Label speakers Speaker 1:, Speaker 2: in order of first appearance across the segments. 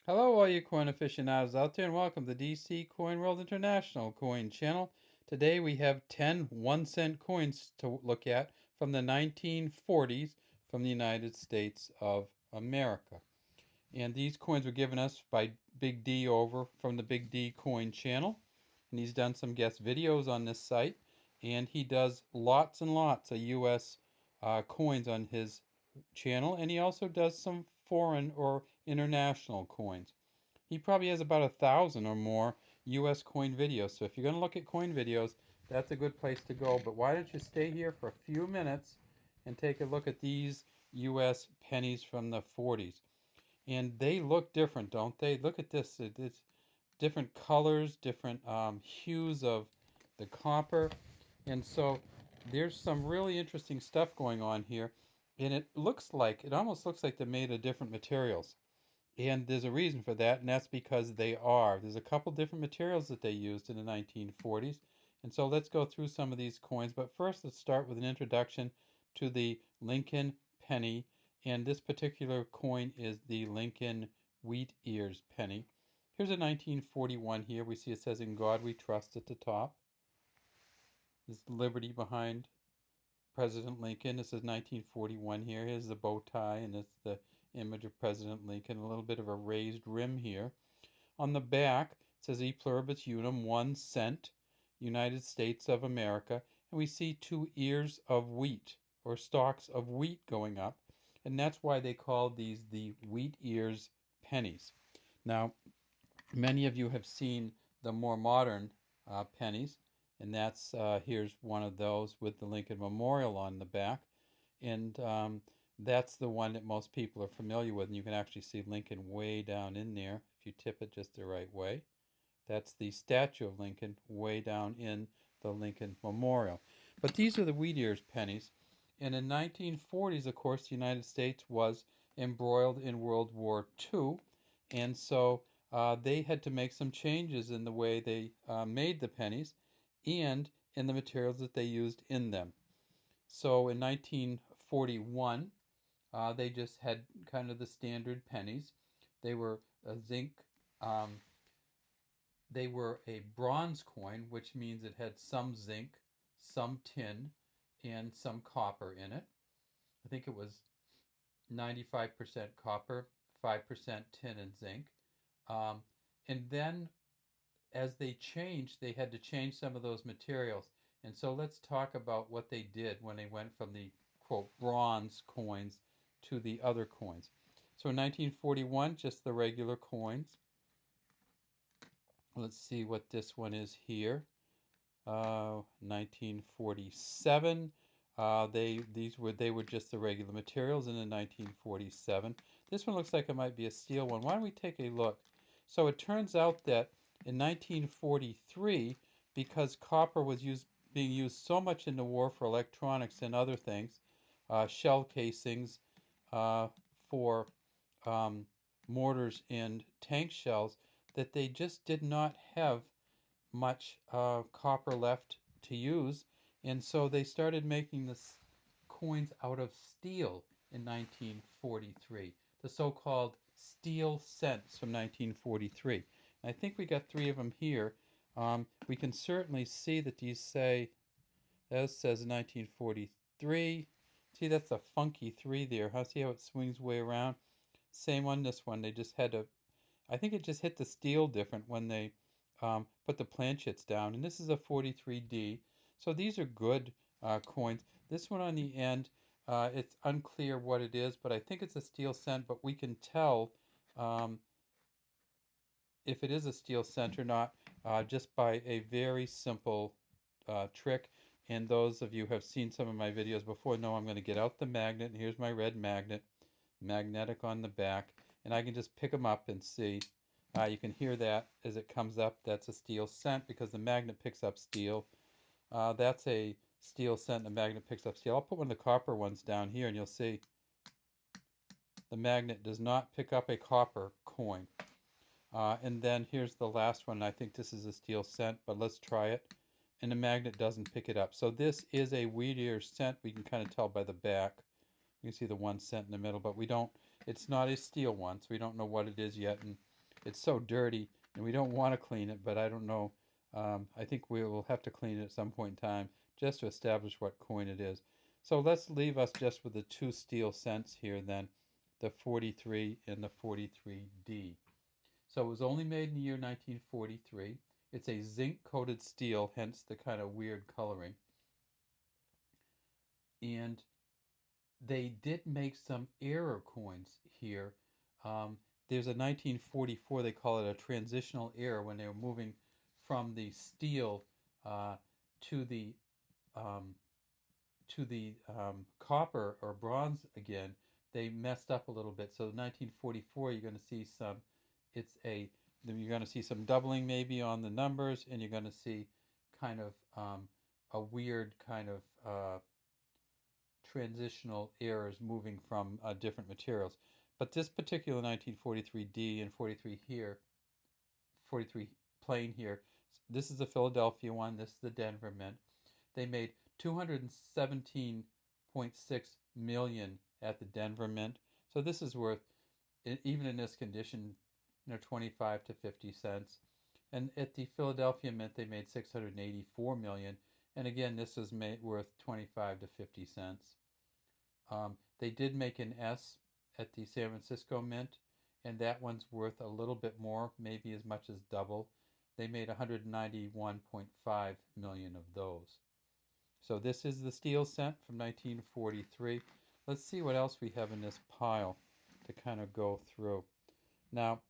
Speaker 1: Hello, all you coin aficionados out there, and welcome to DC Coin World International Coin Channel. Today we have 10 1-cent coins to look at from the 1940s from the United States of America. And these coins were given us by Big D over from the Big D Coin Channel. And he's done some guest videos on this site. And he does lots and lots of U.S. Coins on his channel. And he also does some foreign or international coins. He probably has about 1,000 or more U.S. coin videos. So if you're going to look at coin videos, that's a good place to go. But why don't you stay here for a few minutes and take a look at these U.S. pennies from the 40s. And they look different, don't they? Look at this. It's different colors, different hues of the copper. And so there's some really interesting stuff going on here. And it almost looks like they're made of different materials. And there's a reason for that, and that's because they are. There's a couple different materials that they used in the 1940s. And so let's go through some of these coins. But first, let's start with an introduction to the Lincoln penny. And this particular coin is the Lincoln Wheat Ears penny. Here's a 1941 here. We see it says, "In God We Trust" at the top. There's liberty behind President Lincoln. This is 1941 here. Here's the bow tie, and it's the image of President Lincoln. A little bit of a raised rim here. On the back, it says E pluribus unum, 1 cent, United States of America. And we see two ears of wheat, or stalks of wheat going up. And that's why they call these the wheat ears pennies. Now, many of you have seen the more modern pennies, and here's one of those with the Lincoln Memorial on the back, and that's the one that most people are familiar with, and you can actually see Lincoln way down in there if you tip it just the right way. That's the statue of Lincoln way down in the Lincoln Memorial. But these are the wheat ears pennies, and in 1940s, of course, the United States was embroiled in World War II, and so they had to make some changes in the way they made the pennies and in the materials that they used in them. So in 1941, they just had kind of the standard pennies. They were a zinc, um, they were a bronze coin, which means it had some zinc, some tin, and some copper in it. I think it was 95% copper, 5% tin and zinc. Um, and then as they changed, they had to change some of those materials. And so let's talk about what they did when they went from the quote bronze coins to the other coins. So in 1941, just the regular coins. Let's see what this one is here. 1947. They were just the regular materials, and in 1947, this one looks like it might be a steel one. Why don't we take a look? So it turns out that in 1943, because copper was being used so much in the war for electronics and other things, shell casings for um, mortars and tank shells, that they just did not have much copper left to use, and so they started making the coins out of steel in 1943, the so-called steel cents from 1943. And I think we got three of them here. We can certainly see that these say, that says 1943. See, that's a funky three there. Huh? See how it swings way around? Same on this one. They just had to, I think it just hit the steel different when they put the planchets down. And this is a 43D. So these are good coins. This one on the end, it's unclear what it is, but I think it's a steel cent. But we can tell um, if it is a steel cent or not just by a very simple trick. And those of you who have seen some of my videos before know I'm going to get out the magnet. And here's my red magnet, magnetic on the back. And I can just pick them up and see. You can hear that as it comes up. That's a steel cent because the magnet picks up steel. That's a steel cent, and the magnet picks up steel. I'll put one of the copper ones down here, and you'll see the magnet does not pick up a copper coin. And then here's the last one. I think this is a steel cent, but let's try it. And the magnet doesn't pick it up. So this is a wheat ears cent. We can kind of tell by the back. You can see the 1 cent in the middle, but we don't, it's not a steel one, so we don't know what it is yet. And it's so dirty, and we don't want to clean it, but I don't know. I think we will have to clean it at some point in time just to establish what coin it is. So let's leave us just with the two steel cents here then, the 43 and the 43D. So it was only made in the year 1943. It's a zinc-coated steel, hence the kind of weird coloring. And they did make some error coins here. There's a 1944, they call it a transitional error, when they were moving from the steel uh, to the um, copper or bronze again. They messed up a little bit. So 1944, you're going to see some. It's a you're going to see some doubling maybe on the numbers, and you're going to see kind of a weird kind of transitional errors moving from different materials. But this particular 1943D and 43 here, 43 plain here, this is the Philadelphia one, this is the Denver Mint. They made 217.6 million at the Denver Mint. So this is worth, even in this condition, 25 to 50 cents. And at the Philadelphia Mint, they made 684 million. And again, this is worth 25 to 50 cents. They did make an S at the San Francisco Mint, and that one's worth a little bit more, maybe as much as double. They made 191.5 million of those. So this is the steel cent from 1943. Let's see what else we have in this pile to kind of go through. Now,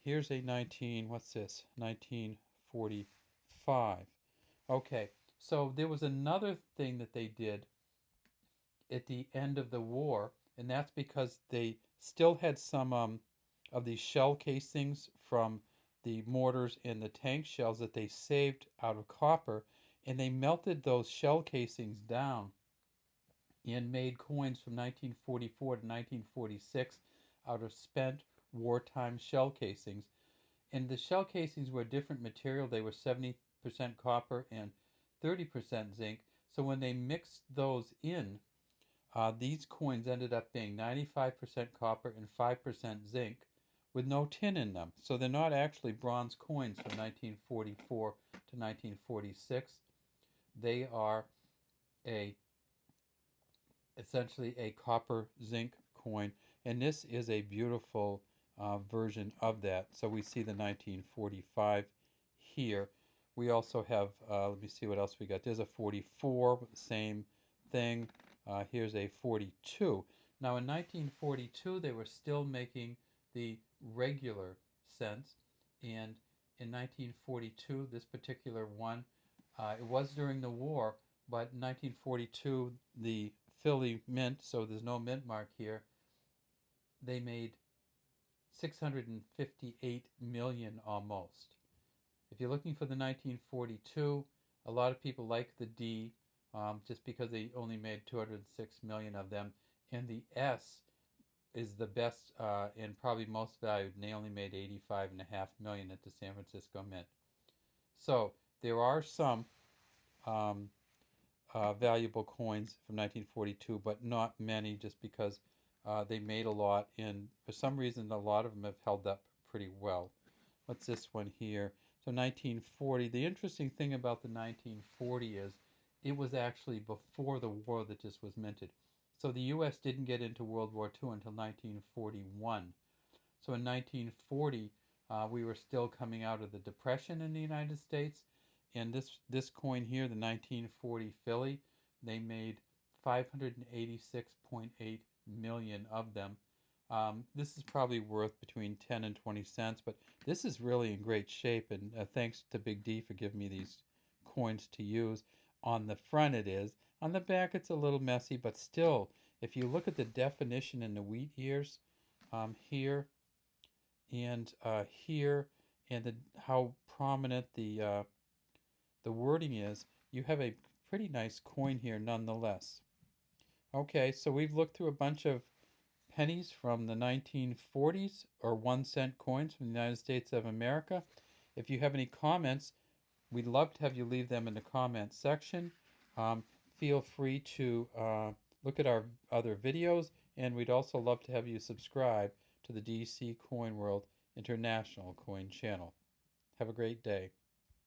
Speaker 1: here's a 1945. Okay, so there was another thing that they did at the end of the war, and that's because they still had some of these shell casings from the mortars and the tank shells that they saved out of copper, and they melted those shell casings down and made coins from 1944 to 1946 out of spent wartime shell casings. And the shell casings were a different material. They were 70% copper and 30% zinc. So when they mixed those in, these coins ended up being 95% copper and 5% zinc with no tin in them. So they're not actually bronze coins from 1944 to 1946. They are essentially a copper zinc coin, and this is a beautiful version of that. So we see the 1945 here. We also have, let me see what else we got. There's a 44, same thing. Here's a 42. Now in 1942, they were still making the regular cents, and in 1942, this particular one, it was during the war, but in 1942, the Philly Mint, so there's no mint mark here, they made 658 million almost. If you're looking for the 1942, a lot of people like the D just because they only made 206 million of them, and the S is the best and probably most valued, and they only made 85.5 million at the San Francisco Mint. So there are some um, valuable coins from 1942, but not many, just because they made a lot, and for some reason a lot of them have held up pretty well. What's this one here? So 1940. The interesting thing about the 1940 is it was actually before the war that this was minted. So the U.S. didn't get into World War II until 1941. So in 1940, we were still coming out of the Depression in the United States, and this coin here, the 1940 Philly, they made 586.8 million of them. This is probably worth between 10 and 20 cents, but this is really in great shape, and thanks to Big D for giving me these coins to use. On the front it is. On the back it's a little messy, but still, if you look at the definition in the wheat ears here and here, and how prominent the wording is, you have a pretty nice coin here nonetheless. Okay, so we've looked through a bunch of pennies from the 1940s, or 1 cent coins from the United States of America. If you have any comments, we'd love to have you leave them in the comments section. Feel free to look at our other videos, and we'd also love to have you subscribe to the DC Coin World International Coin channel. Have a great day.